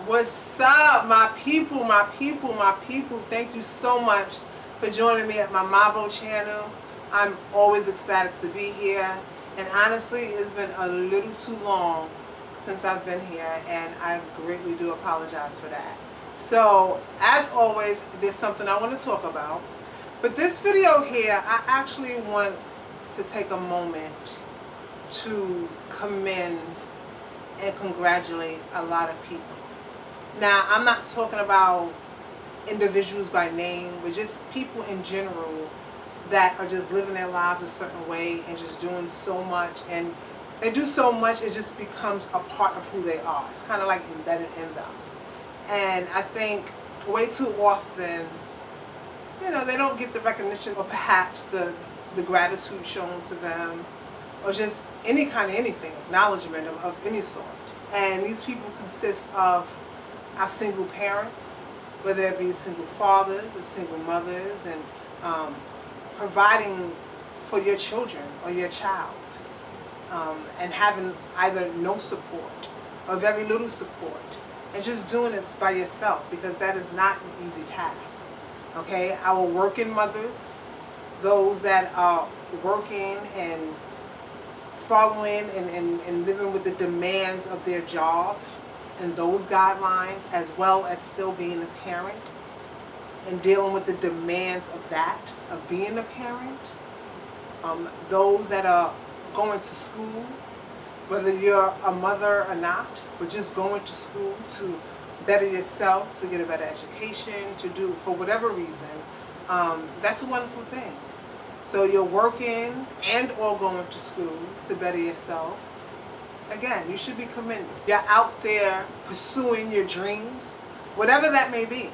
What's up, my people, my people, my people? Thank you so much for joining me at my MAVO channel. I'm always ecstatic to be here. And honestly, it's been a little too long since I've been here, and I greatly do apologize for that. So, as always, there's something I want to talk about. But this video here, I actually want to take a moment to commend and congratulate a lot of people. Now, I'm not talking about individuals by name, but just people in general that are just living their lives a certain way and just doing so much. And they do so much, it just becomes a part of who they are. It's kind of like embedded in them. And I think way too often, they don't get the recognition or perhaps the gratitude shown to them, or just any kind of anything, acknowledgement of any sort. And these people consist of our single parents, whether it be single fathers or single mothers, and providing for your children or your child, and having either no support or very little support, and just doing this by yourself, because that is not an easy task. Okay, our working mothers, those that are working and following and living with the demands of their job and those guidelines, as well as still being a parent and dealing with the demands of that, of being a parent. Those that are going to school, whether you're a mother or not, but just going to school to better yourself, to get a better education, to do for whatever reason, that's a wonderful thing. So you're working and or going to school to better yourself. Again, you should be commended. You're out there pursuing your dreams, whatever that may be.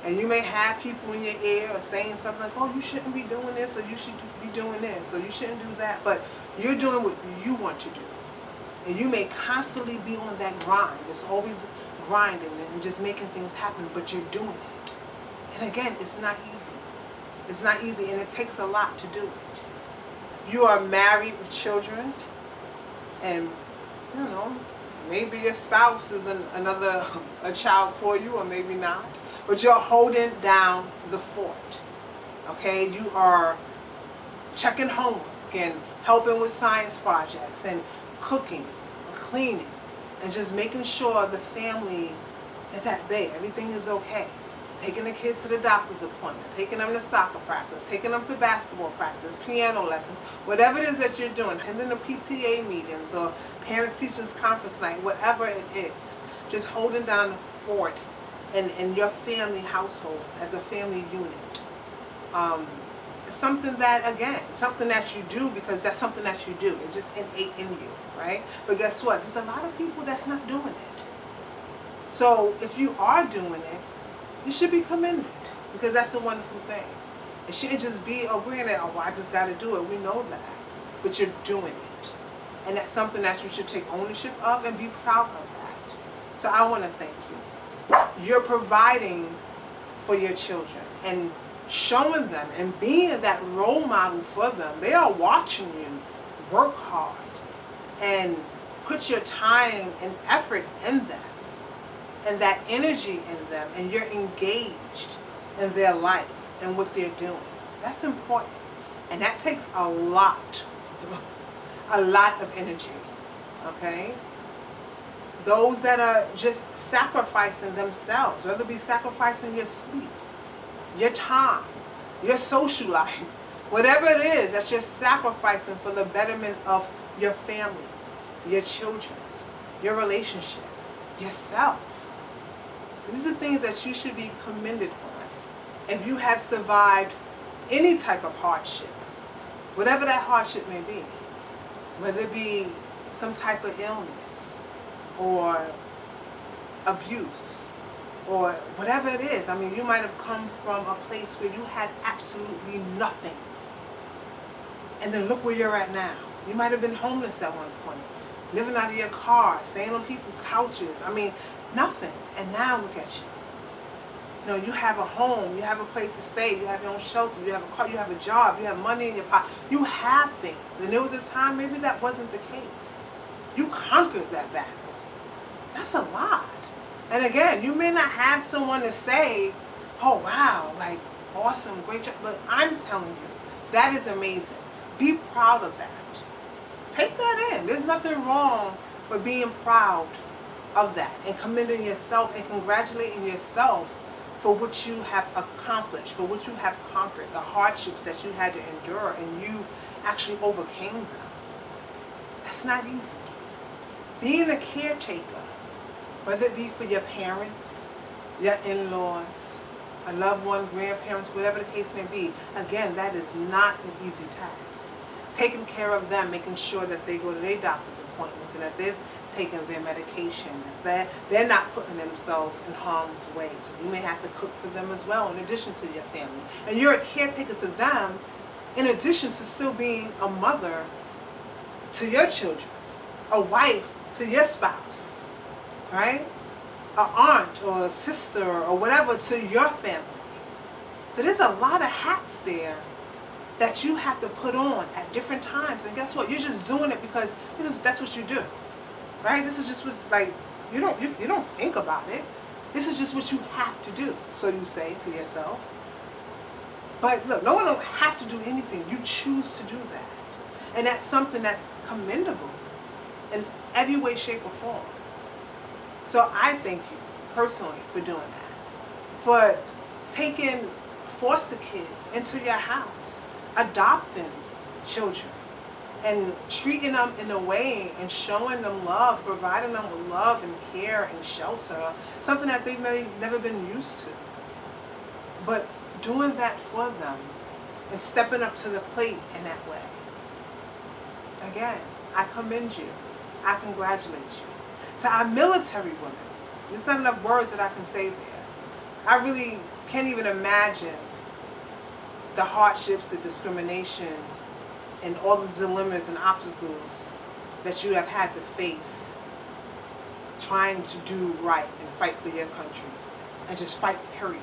And you may have people in your ear or saying something like, oh, you shouldn't be doing this, or you should be doing this, or you shouldn't do that. But you're doing what you want to do. And you may constantly be on that grind. It's always grinding and just making things happen, but you're doing it. And again, it's not easy. It's not easy, and it takes a lot to do it. You are married with children, and maybe your spouse is a child for you, or maybe not. But you're holding down the fort. Okay, you are checking homework and helping with science projects and cooking, cleaning, and just making sure the family is at bay. Everything is okay. Taking the kids to the doctor's appointment, taking them to soccer practice, taking them to basketball practice, piano lessons, whatever it is that you're doing, and then the PTA meetings or parents teachers conference night, whatever it is, just holding down the fort in your family household as a family unit. It's something that, again, something that you do because that's something that you do. It's just innate in you, right? But guess what? There's a lot of people that's not doing it. So if you are doing it, you should be commended, because that's a wonderful thing. It shouldn't just be, oh, granted, oh, I just got to do it. We know that. But you're doing it. And that's something that you should take ownership of and be proud of that. So I want to thank you. You're providing for your children and showing them and being that role model for them. They are watching you work hard and put your time and effort in them, and that energy in them, and you're engaged in their life and what they're doing. That's important. And that takes a lot of energy, okay? Those that are just sacrificing themselves, whether it be sacrificing your sleep, your time, your social life, whatever it is that you're sacrificing for the betterment of your family, your children, your relationship, yourself. These are things that you should be commended on. If you have survived any type of hardship, whatever that hardship may be, whether it be some type of illness or abuse or whatever it is. I mean, you might have come from a place where you had absolutely nothing. And then look where you're at now. You might have been homeless at one point, living out of your car, staying on people's couches. I mean, nothing. And now look at you. You have a home, you have a place to stay, you have your own shelter, you have a car, you have a job, you have money in your pocket. You have things. And there was a time maybe that wasn't the case. You conquered that battle. That's a lot. And again, you may not have someone to say, oh wow, like awesome, great job, but I'm telling you, that is amazing. Be proud of that. Take that in. There's nothing wrong with being proud of that and commending yourself and congratulating yourself for what you have accomplished, for what you have conquered, the hardships that you had to endure and you actually overcame them. That's not easy. Being a caretaker, whether it be for your parents, your in-laws, a loved one, grandparents, whatever the case may be, again, that is not an easy task. Taking care of them, making sure that they go to their doctor's appointments and that they're taking their medication, if they're not putting themselves in harm's way. So you may have to cook for them as well in addition to your family. And you're a caretaker to them in addition to still being a mother to your children, a wife to your spouse, right? An aunt or a sister or whatever to your family. So there's a lot of hats there that you have to put on at different times. And guess what? You're just doing it because that's what you do, right? This is just what, like, you don't think about it. This is just what you have to do, so you say to yourself. But look, no one don't have to do anything. You choose to do that. And that's something that's commendable in every way, shape, or form. So I thank you personally for doing that, for taking foster kids into your house, adopting children, and treating them in a way and showing them love, providing them with love and care and shelter, something that they may never been used to. But doing that for them and stepping up to the plate in that way. Again, I commend you. I congratulate you. To our military women, there's not enough words that I can say there. I really can't even imagine the hardships, the discrimination, and all the dilemmas and obstacles that you have had to face trying to do right and fight for your country. And just fight, period.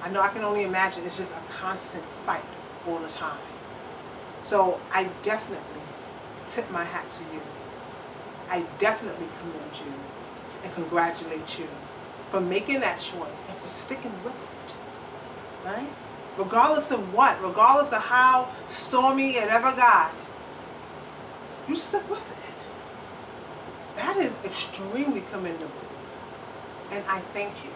I know I can only imagine it's just a constant fight all the time. So I definitely tip my hat to you. I definitely commend you and congratulate you for making that choice and for sticking with it, right? Regardless of what, regardless of how stormy it ever got, you stuck with it. That is extremely commendable, and I thank you.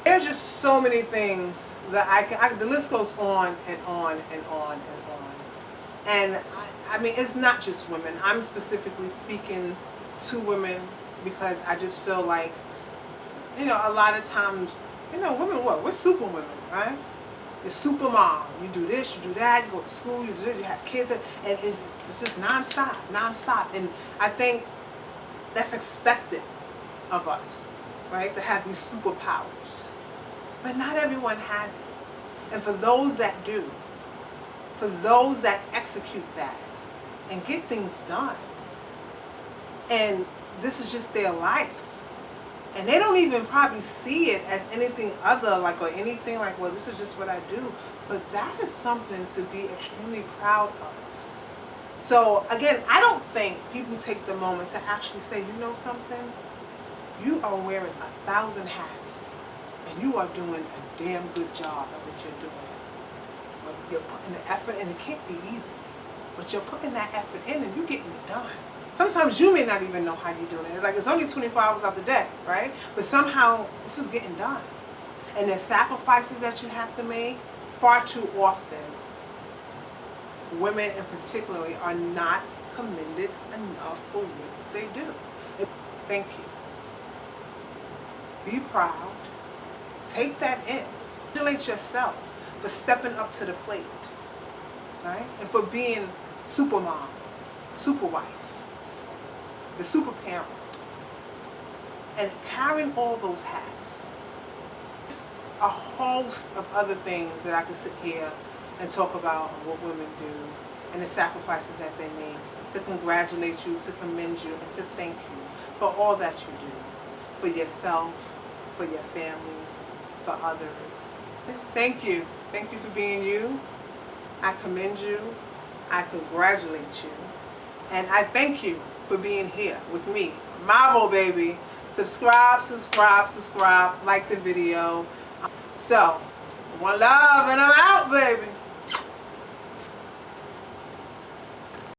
There are just so many things that the list goes on and on and on and on. And I mean, it's not just women. I'm specifically speaking to women because I just feel like, you know, a lot of times, you know, women, we're super women, right? You're super mom. You do this, you do that, you go to school, you do this, you have kids, and it's just nonstop. And I think that's expected of us, right? To have these superpowers. But not everyone has it. And for those that do, for those that execute that and get things done, and this is just their life, and they don't even probably see it as anything other, like, or anything like, well, this is just what I do, but that is something to be extremely proud of. So again, I don't think people take the moment to actually say, you know something, you are wearing 1,000 hats and you are doing a damn good job of what you're doing. Whether you're putting the effort in, it can't be easy, but you're putting that effort in and you're getting it done. Sometimes you may not even know how you're doing it. It's like, it's only 24 hours out the day, right? But somehow this is getting done. And the sacrifices that you have to make, far too often, women in particularly are not commended enough for what they do. Thank you. Be proud. Take that in. Congratulate yourself for stepping up to the plate, right? And for being super mom, super wife, the super parent, and carrying all those hats. A host of other things that I could sit here and talk about on what women do and the sacrifices that they make, to congratulate you, to commend you, and to thank you for all that you do, for yourself, for your family, for others. Thank you. Thank you for being you. I commend you. I congratulate you. And I thank you for being here with me. MAVO, baby. Subscribe, subscribe, subscribe. Like the video. So, one love and I'm out, baby.